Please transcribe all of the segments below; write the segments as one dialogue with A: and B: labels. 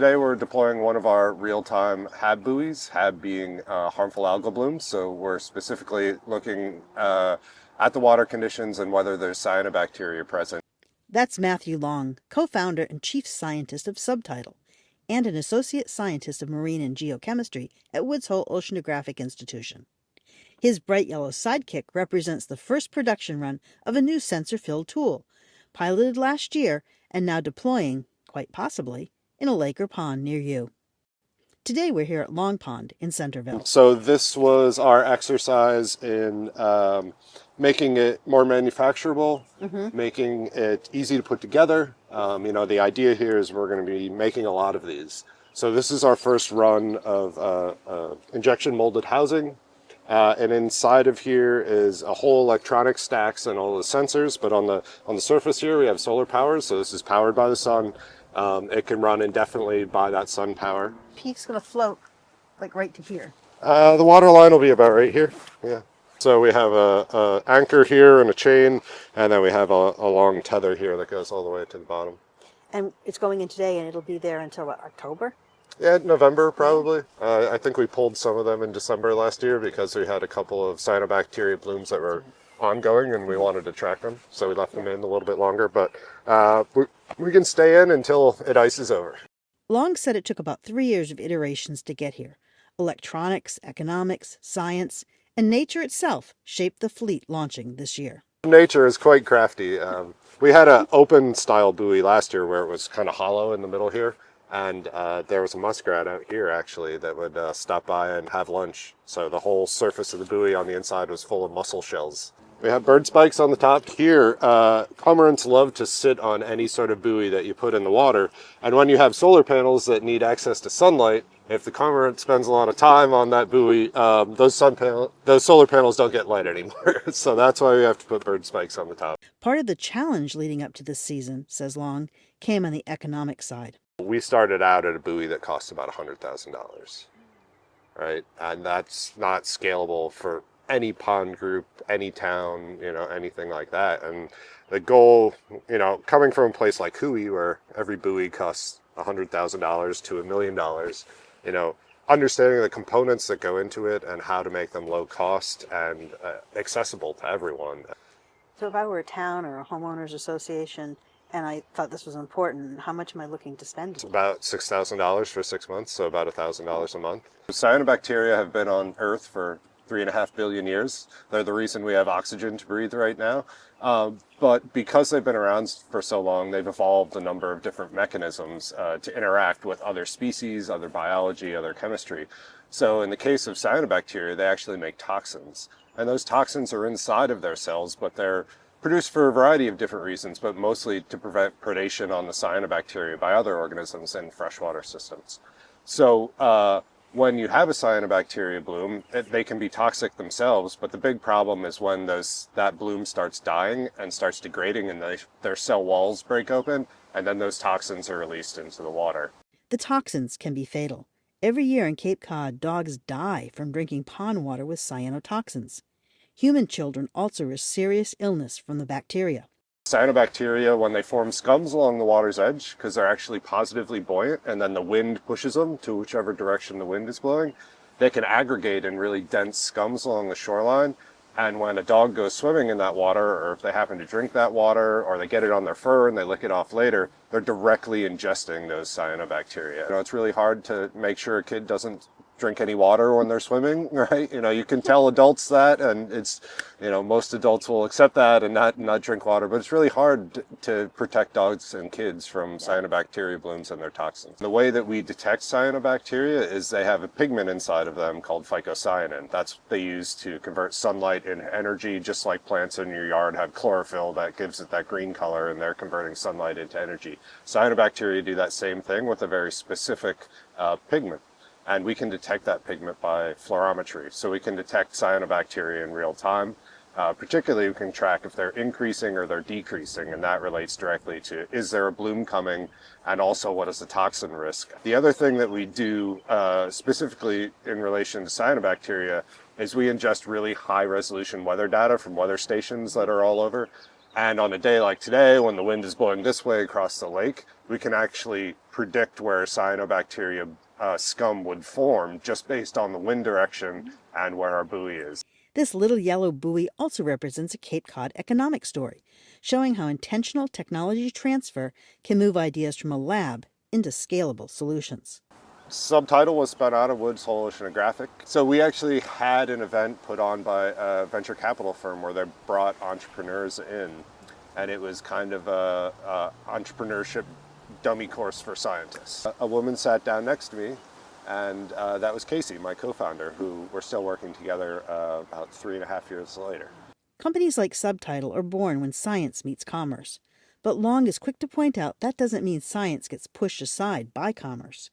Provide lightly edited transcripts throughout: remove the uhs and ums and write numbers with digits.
A: today we're deploying one of our real-time HAB buoys, HAB being harmful algal blooms. So we're specifically looking at the water conditions and whether there's cyanobacteria present.
B: That's Matthew Long, co-founder and chief scientist of Subtidal, and an associate scientist of marine and geochemistry at Woods Hole Oceanographic Institution. His bright yellow sidekick represents the first production run of a new sensor-filled tool, piloted last year and now deploying, quite possibly, in a lake or pond near you. Today we're here at Long Pond in Centerville.
A: So this was our exercise in making it more manufacturable, making it easy to put together. The idea here is we're going to be making a lot of these. So this is our first run of injection molded housing. And inside of here is a whole electronic stacks and all the sensors. But on the surface here, we have solar power. So this is powered by the sun. It can run indefinitely by that sun power.
B: Peak's going to float like right to here.
A: The water line will be about right here. Yeah. So we have a anchor here and a chain, and then we have a long tether here that goes all the way to the bottom.
B: And it's going in today, and it'll be there until what, October?
A: Yeah, November probably. I think we pulled some of them in December last year because we had a couple of cyanobacteria blooms that were ongoing and we wanted to track them. So we left them in a little bit longer, but we can stay in until it ices over.
B: Long said it took about 3 years of iterations to get here. Electronics, economics, science, and nature itself shaped the fleet launching this year.
A: Nature is quite crafty. We had an open style buoy last year where it was kind of hollow in the middle here. And there was a muskrat out here, actually, that would stop by and have lunch. So the whole surface of the buoy on the inside was full of mussel shells. We have bird spikes on the top here. Cormorants love to sit on any sort of buoy that you put in the water. And when you have solar panels that need access to sunlight, if the cormorant spends a lot of time on that buoy, those solar panels don't get light anymore. So that's why we have to put bird spikes on the top.
B: Part of the challenge leading up to this season, says Long, came on the economic side.
A: We started out at a buoy that cost about $100,000, right? And that's not scalable for any pond group, any town, anything like that. And the goal, coming from a place like WHOI, where every buoy costs $100,000 to $1 million, understanding the components that go into it and how to make them low cost and accessible to everyone.
B: So if I were a town or a homeowners association, and I thought this was important, how much am I looking to spend?
A: It's about $6,000 for 6 months, so about $1,000 a month. Cyanobacteria have been on Earth for 3.5 billion years. They're the reason we have oxygen to breathe right now. But because they've been around for so long, they've evolved a number of different mechanisms to interact with other species, other biology, other chemistry. So in the case of cyanobacteria, they actually make toxins. And those toxins are inside of their cells, but they're produced for a variety of different reasons, but mostly to prevent predation on the cyanobacteria by other organisms in freshwater systems. So when you have a cyanobacteria bloom, they can be toxic themselves, but the big problem is when that bloom starts dying and starts degrading and their cell walls break open, and then those toxins are released into the water.
B: The toxins can be fatal. Every year in Cape Cod, dogs die from drinking pond water with cyanotoxins. Human children also risk serious illness from the bacteria.
A: Cyanobacteria, when they form scums along the water's edge, because they're actually positively buoyant, and then the wind pushes them to whichever direction the wind is blowing, they can aggregate in really dense scums along the shoreline. And when a dog goes swimming in that water, or if they happen to drink that water, or they get it on their fur and they lick it off later, they're directly ingesting those cyanobacteria. It's really hard to make sure a kid doesn't drink any water when they're swimming, right? You can tell adults that, and it's, most adults will accept that and not drink water, but it's really hard to protect dogs and kids from cyanobacteria blooms and their toxins. The way that we detect cyanobacteria is they have a pigment inside of them called phycocyanin. That's what they use to convert sunlight into energy, just like plants in your yard have chlorophyll that gives it that green color, and they're converting sunlight into energy. Cyanobacteria do that same thing with a very specific pigment. And we can detect that pigment by fluorometry. So we can detect cyanobacteria in real time. Particularly, we can track if they're increasing or they're decreasing, and that relates directly to, is there a bloom coming, and also what is the toxin risk. The other thing that we do specifically in relation to cyanobacteria is we ingest really high resolution weather data from weather stations that are all over. And on a day like today, when the wind is blowing this way across the lake, we can actually predict where cyanobacteria scum would form just based on the wind direction and where our buoy is.
B: This little yellow buoy also represents a Cape Cod economic story, showing how intentional technology transfer can move ideas from a lab into scalable solutions.
A: Subtidal was spun out of Woods Hole Oceanographic. So we actually had an event put on by a venture capital firm where they brought entrepreneurs in, and it was kind of a entrepreneurship dummy course for scientists. A woman sat down next to me, and that was Casey, my co-founder, who we're still working together about 3.5 years later.
B: Companies like Subtidal are born when science meets commerce. But Long is quick to point out that doesn't mean science gets pushed aside by commerce.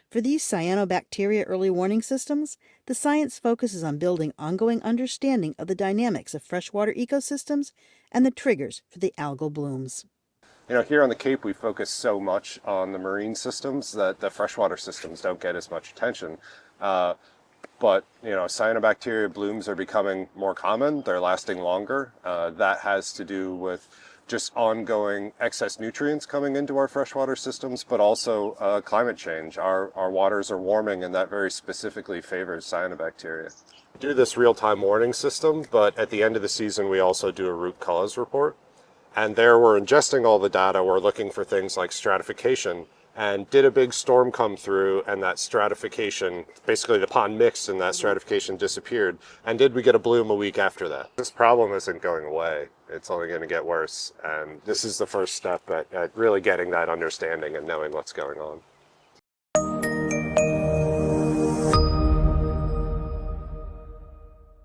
B: For these cyanobacteria early warning systems, the science focuses on building ongoing understanding of the dynamics of freshwater ecosystems and the triggers for the algal blooms.
A: You know, here on the Cape, we focus so much on the marine systems that the freshwater systems don't get as much attention. But, you know, cyanobacteria blooms are becoming more common. They're lasting longer. That has to do with just ongoing excess nutrients coming into our freshwater systems, but also climate change. Our waters are warming, and that very specifically favors cyanobacteria. We do this real-time warning system, but at the end of the season, we also do a root cause report. And there we're ingesting all the data. We're looking for things like stratification. And did a big storm come through and that stratification, basically the pond mixed and that stratification disappeared? And did we get a bloom a week after that? This problem isn't going away. It's only going to get worse. And this is the first step at really getting that understanding and knowing what's going on.